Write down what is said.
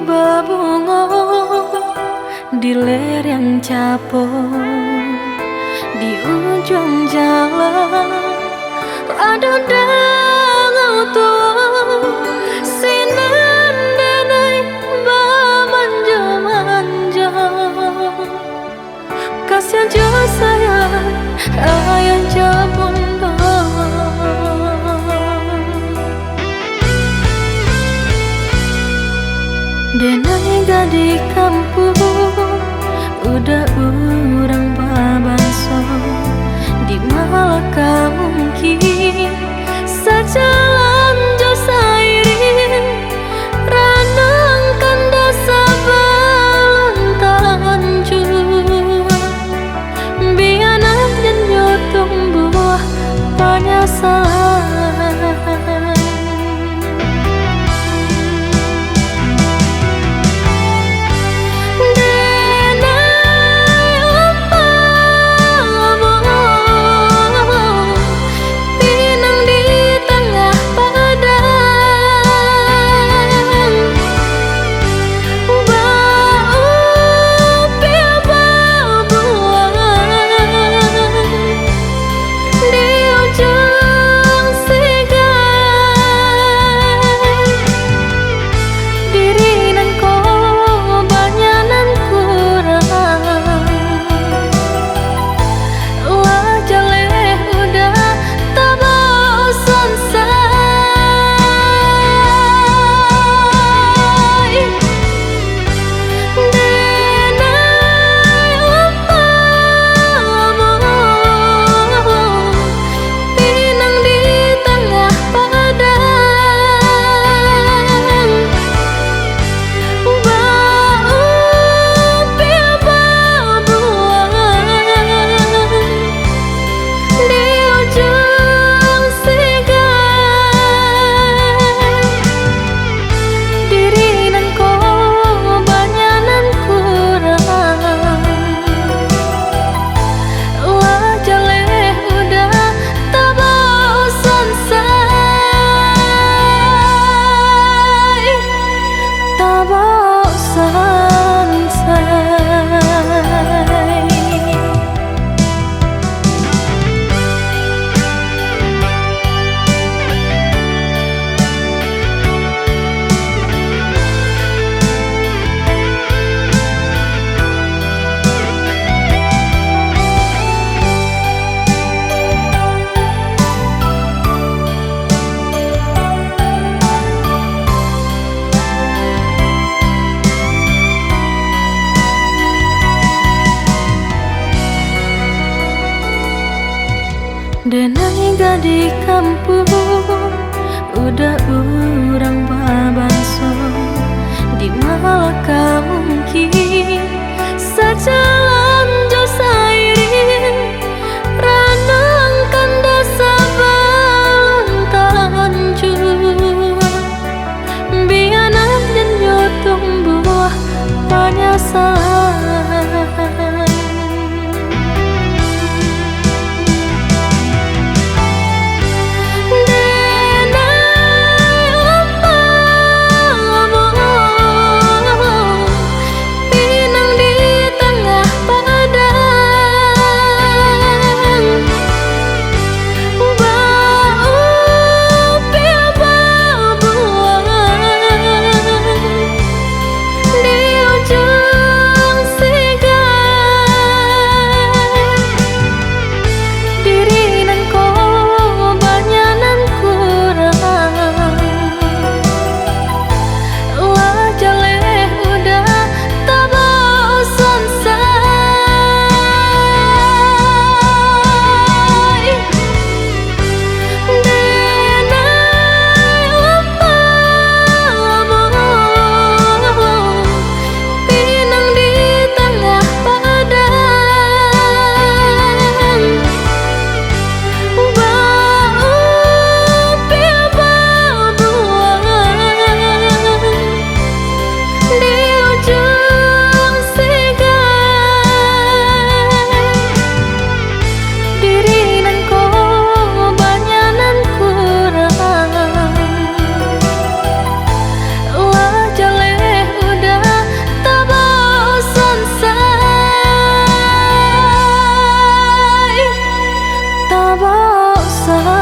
berbunga di lereng capung, di ujung jalan ada danau tua sinan denai manja-manja. Kasihan jo sayang ayah jabun denai gadi kampung udah urang babanso di Malaka mungkin sajalan jo sairing ranang kanda sabalon tanjung biana dan yo tumbuh penyesalan. Denai gadi kampung udah urang babanso di Malaka mungkin sajalan jo sairing ranang kanda sabalon tanjung biana dan yo tumbuh penyesalan. Pinang di tengah Tabok